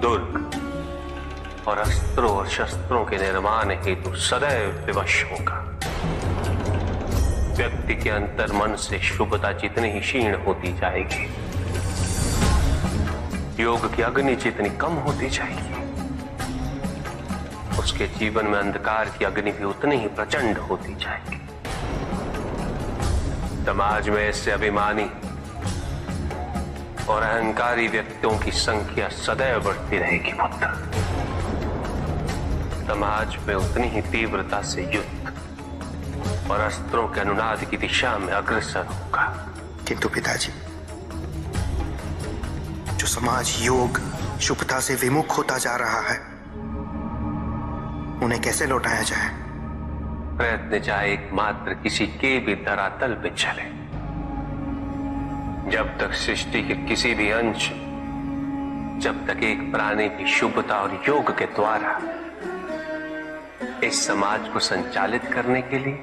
दुर्ग और अस्त्रों और शस्त्रों के निर्माण हेतु सदैव विवश होगा। व्यक्ति के अंतर मन से शुभता जितनी ही क्षीण होती जाएगी, योग की अग्नि जितनी कम होती जाएगी, उसके जीवन में अंधकार की अग्नि भी उतनी ही प्रचंड होती जाएगी। समाज में ऐसे अभिमानी और अहंकारी व्यक्तियों की संख्या सदैव बढ़ती रहेगी पुत्र। समाज में उतनी ही तीव्रता से युद्ध और अस्त्रों के अनुनाद की दिशा में अग्रसर होगा। किंतु पिताजी, जो समाज योग शुभता से विमुख होता जा रहा है, उन्हें कैसे लौटाया जाए? प्रयत्न चाहे एकमात्र किसी के भी धरातल पे चले। जब तक सृष्टि के किसी भी अंश, जब तक एक प्राणी की शुभता और योग के द्वारा इस समाज को संचालित करने के लिए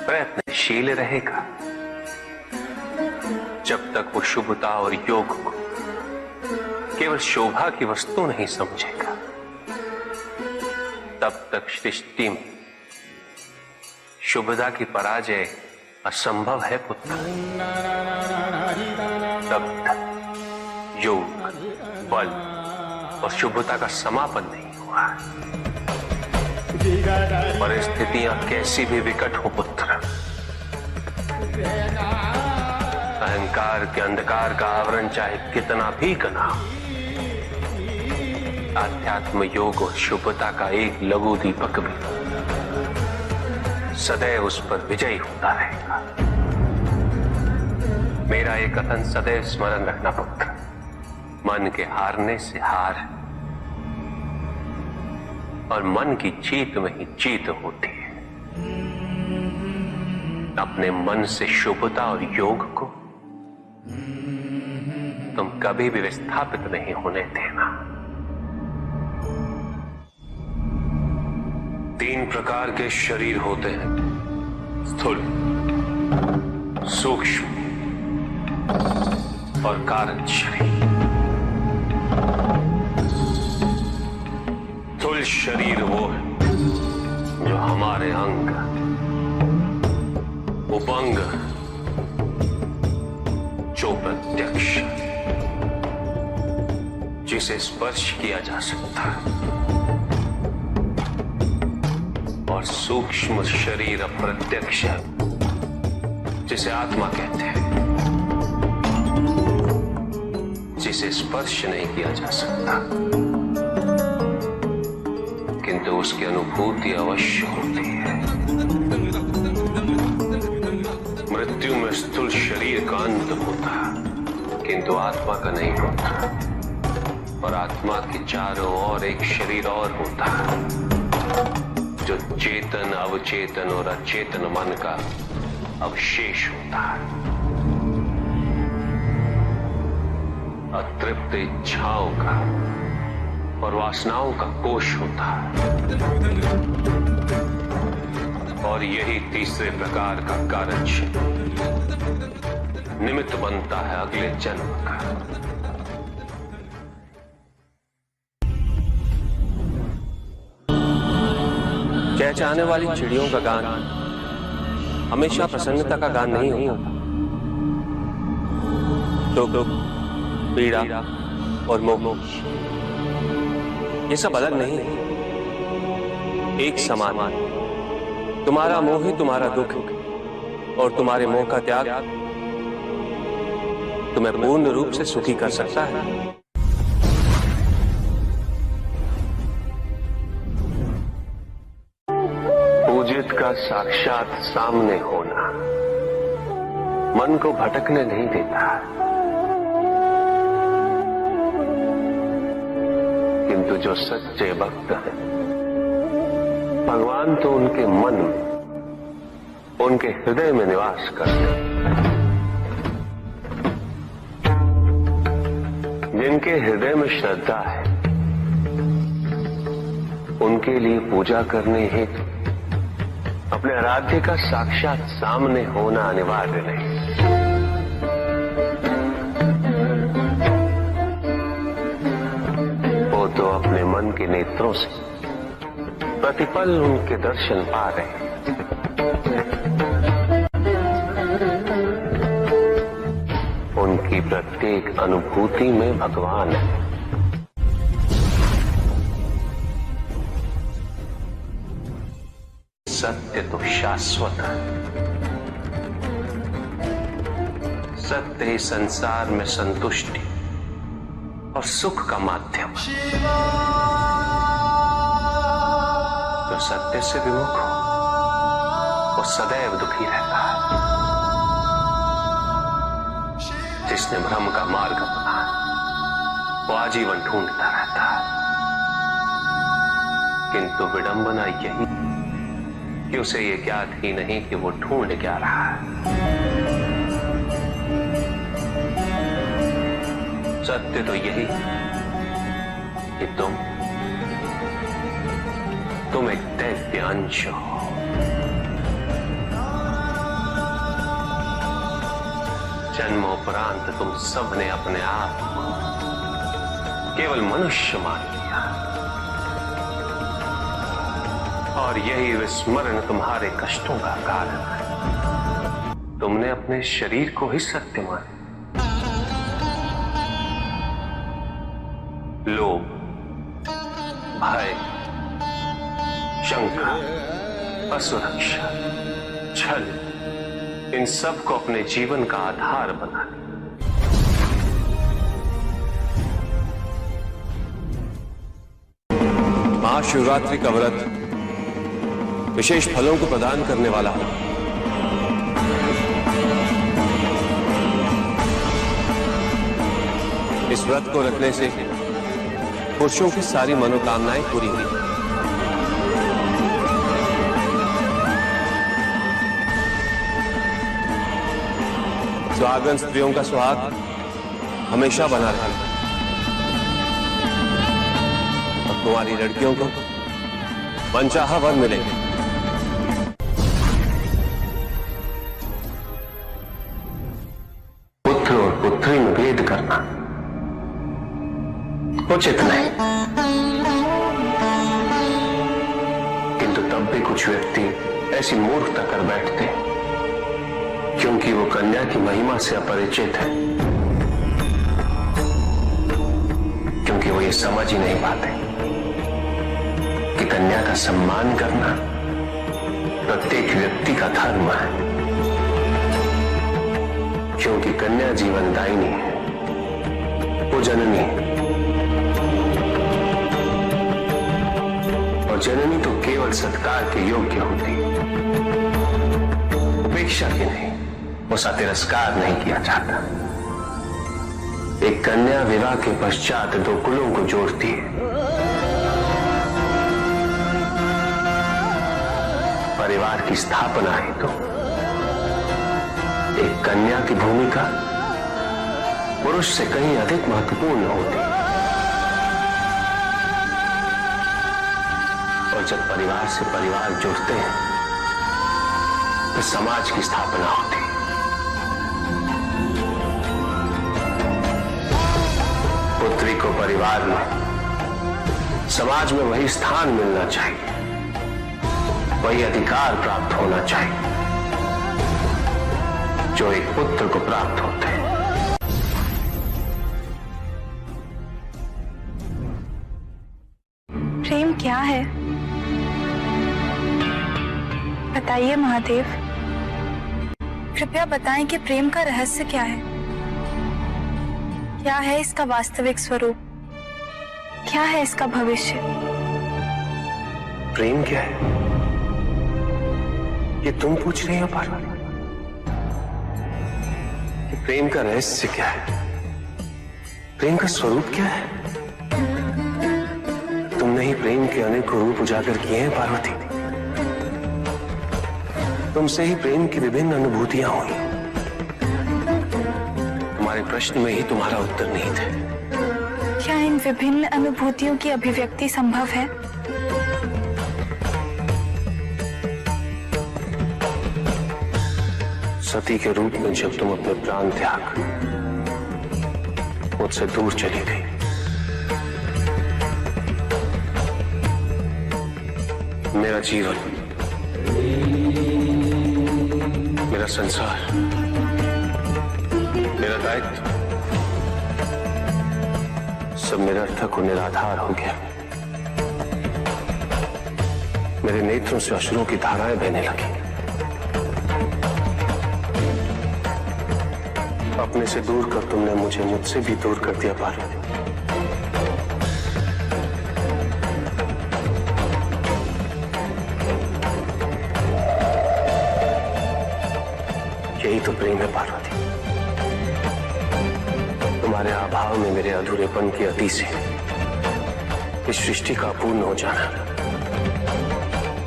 प्रयत्नशील रहेगा, जब तक वो शुभता और योग को केवल शोभा की वस्तु नहीं समझेगा, तब तक सृष्टि में शुभता की पराजय असंभव है पुत्र। तब तक योग, बल और शुभता का समापन नहीं हुआ। परिस्थितियां कैसी भी विकट हो पुत्र, अहंकार के अंधकार का आवरण चाहे कितना भी घना हो, आध्यात्म योग और शुभता का एक लघु दीपक भी सदैव उस पर विजयी होता रहेगा। मेरा एक कथन सदैव स्मरण रखना पुत्र, मन के हारने से हार और मन की जीत में ही जीत होती है। अपने मन से शुभता और योग को तुम कभी भी विस्थापित नहीं होने देना। 3 प्रकार के शरीर होते हैं, स्थूल, सूक्ष्म और कारण शरीर। स्थूल शरीर वो है जो हमारे अंग, उपअंग, जो प्रत्यक्ष, जिसे स्पर्श किया जा सकता है, और सूक्ष्म शरीर अप्रत्यक्ष, जिसे आत्मा कहते हैं, जिसे स्पर्श नहीं किया जा सकता, किंतु उसकी अनुभूति अवश्य होती है। मृत्यु में स्थूल शरीर का अंत होता, किंतु आत्मा का नहीं होता, और आत्मा के चारों ओर एक शरीर और होता है जो चेतन, अवचेतन और अचेतन मन का अवशेष होता है। अतृप्त इच्छाओं का और वासनाओं का कोश होता है, और यही तीसरे प्रकार का कारण निमित्त बनता है अगले जन्म का। चहचहाने वाली चिड़ियों का गान हमेशा प्रसन्नता का गान नहीं होता। दुख, पीड़ा और मोह ये सब अलग नहीं है, एक समान। तुम्हारा मोह ही तुम्हारा दुख और तुम्हारे मोह का त्याग तुम्हें पूर्ण रूप से सुखी कर सकता है। पूजित का साक्षात सामने होना मन को भटकने नहीं देता, किंतु जो सच्चे भक्त हैं, भगवान तो उनके मन में, उनके हृदय में निवास करते हैं। जिनके हृदय में श्रद्धा है, उनके लिए पूजा करने हेतु अपने आराध्य का साक्षात सामने होना अनिवार्य नहीं। वो तो अपने मन के नेत्रों से प्रतिपल उनके दर्शन पा रहे। उनकी प्रत्येक अनुभूति में भगवान है। सत्य तो शाश्वत है। सत्य ही संसार में संतुष्टि और सुख का माध्यम है। जो सत्य से विमुख हो वो सदैव दुखी रहता है। जिसने भ्रम का मार्ग अपना वो आजीवन ढूंढता रहता है। किंतु विडंबना यही कि उसे ये ज्ञात ही नहीं कि वो ढूंढ क्या रहा है। सत्य तो यही कि तुम एक दैव्य अंश हो। जन्मोपरांत तुम सबने अपने आप को केवल मनुष्य मान लिया और यही विस्मरण तुम्हारे कष्टों का कारण है। तुमने अपने शरीर को ही सत्य माना। लोभ, भय, शंका, असुरक्षा, छल, इन सब को अपने जीवन का आधार बना लिया। महाशिवरात्रि का व्रत विशेष फलों को प्रदान करने वाला है। इस व्रत को रखने से पुरुषों की सारी मनोकामनाएं पूरी हुई। सुहागन स्त्रियों का सुहाग हमेशा बना रहे और कुंवारी लड़कियों को मनचाहा वर मिलेगा। पुत्र और पुत्री में भेद करना उचित नहीं, किंतु तब भी कुछ व्यक्ति ऐसी मूर्खता कर बैठते क्योंकि वो कन्या की महिमा से अपरिचित है, क्योंकि वो ये समझ ही नहीं पाते कि कन्या का सम्मान करना प्रत्येक व्यक्ति का धर्म है, क्योंकि कन्या जीवनदायिनी है, वो जननी है। और जननी तो केवल सत्कार के योग्य होती, उपेक्षा की नहीं, उसका तिरस्कार नहीं किया जाता। एक कन्या विवाह के पश्चात दो कुलों को जोड़ती है। परिवार की स्थापना है तो एक कन्या की भूमिका पुरुष से कहीं अधिक महत्वपूर्ण होती है। और जब परिवार से परिवार जुड़ते हैं तो समाज की स्थापना होती है। पुत्री को परिवार में, समाज में वही स्थान मिलना चाहिए, वही अधिकार प्राप्त होना चाहिए जो एक पुत्र को प्राप्त होते हैं। प्रेम क्या है? बताइए महादेव, कृपया बताएं कि प्रेम का रहस्य क्या है? क्या है इसका वास्तविक स्वरूप? क्या है इसका भविष्य? प्रेम क्या है ये तुम पूछ रही हो पार्वती? प्रेम का रहस्य क्या है? प्रेम का स्वरूप क्या है? तुमने ही प्रेम के अनेक रूप उजागर किए हैं पार्वती। तुमसे ही प्रेम की विभिन्न अनुभूतियां हुई। तुम्हारे प्रश्न में ही तुम्हारा उत्तर निहित है। क्या इन विभिन्न अनुभूतियों की अभिव्यक्ति संभव है? सती के रूप में जब तुम अपने प्राण त्याग मुझसे दूर चली गई, मेरा जीवन, मेरा संसार, मेरा दायित्व सब निरर्थक और निराधार हो गया। मेरे नेत्रों से अश्रुओं की धाराएं बहने लगी। अपने से दूर कर तुमने मुझे मुझसे भी दूर कर दिया पार्वती। यही तो प्रेम है पार्वती। तुम्हारे अभाव में मेरे अधूरेपन की अति से इस सृष्टि का अपूर्ण हो जाना,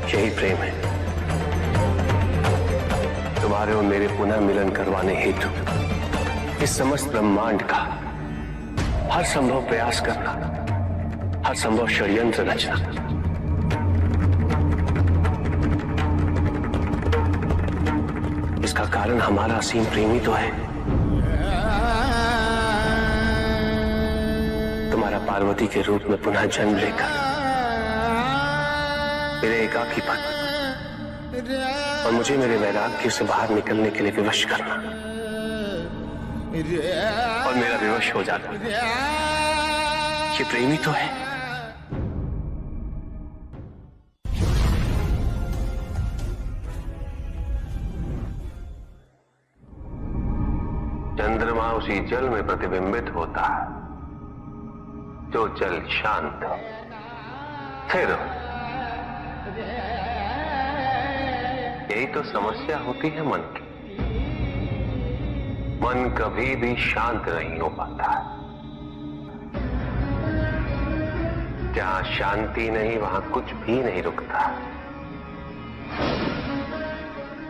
यही प्रेम है। तुम्हारे और मेरे पुनः मिलन करवाने हेतु इस समस्त ब्रह्मांड का हर संभव प्रयास करना, हर संभव षड्यंत्र रचना। इसका कारण हमारा असीम प्रेमी तो है। तुम्हारा पार्वती के रूप में पुनः जन्म लेकर मेरे एकाकीपन और मुझे मेरे वैराग्य से बाहर निकलने के लिए विवश करना और मेरा विवश हो जाना, ये प्रेमी तो है। चंद्रमा उसी जल में प्रतिबिंबित होता है जो जल शांत है, स्थिर। यही तो समस्या होती है मन की। मन कभी भी शांत नहीं हो पाता है। जहां शांति नहीं वहां कुछ भी नहीं रुकता।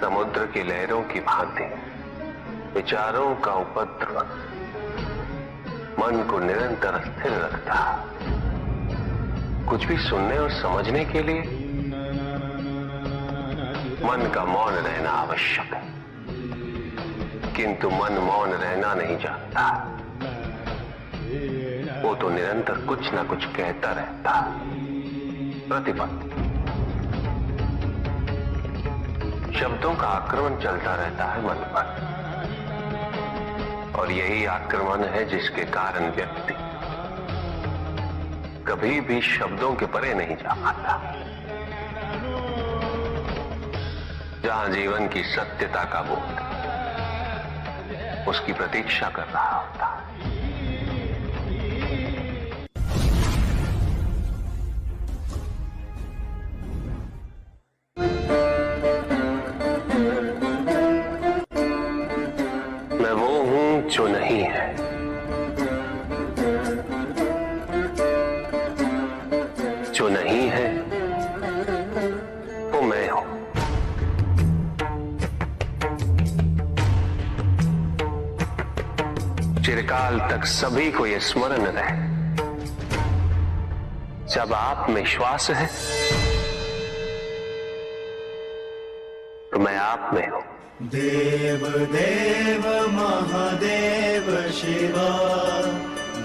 समुद्र की लहरों की भांति विचारों का उपद्रव मन को निरंतर स्थिर रखता। कुछ भी सुनने और समझने के लिए मन का मौन रहना आवश्यक है, किंतु मन मौन रहना नहीं जानता। वो तो निरंतर कुछ ना कुछ कहता रहता, प्रतिपद शब्दों का आक्रमण चलता रहता है मन पर। और यही आक्रमण है जिसके कारण व्यक्ति कभी भी शब्दों के परे नहीं जा पाता। जहां जीवन की सत्यता का बोध उसकी प्रतीक्षा कर रहा होता। मैं वो हूं जो नहीं है, जो नहीं है वो मैं हूं। चिरकाल तक सभी को यह स्मरण रहे, जब आप में श्वास है तो मैं आप में हूं। देव देव महादेव शिवा,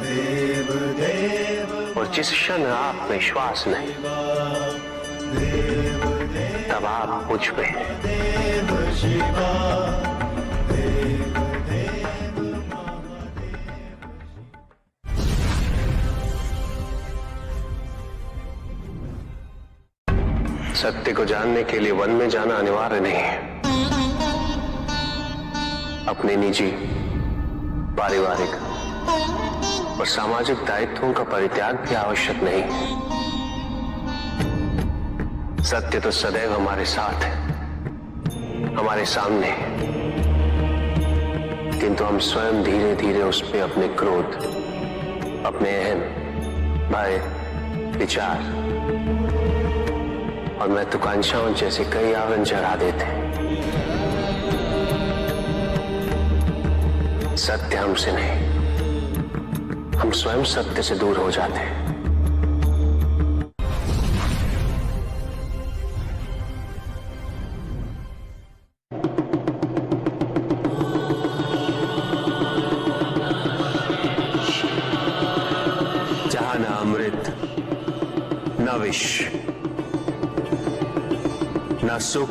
देव देव। और जिस क्षण आप में श्वास नहीं तब आप मुझ में। देव शिवा, देव देव महादेव। सत्य को जानने के लिए वन में जाना अनिवार्य नहीं है। अपने निजी, पारिवारिक और सामाजिक दायित्वों का परित्याग भी आवश्यक नहीं। सत्य तो सदैव हमारे साथ है, हमारे सामने, किंतु हम स्वयं धीरे धीरे उस पे अपने क्रोध, अपने अहम, भय, विचार और महत्वाकांक्षाओं जैसे कई आवरण चढ़ा देते हैं। सत्य हमसे नहीं, हम स्वयं सत्य से दूर हो जाते हैं। जहां न अमृत न विष, ना सुख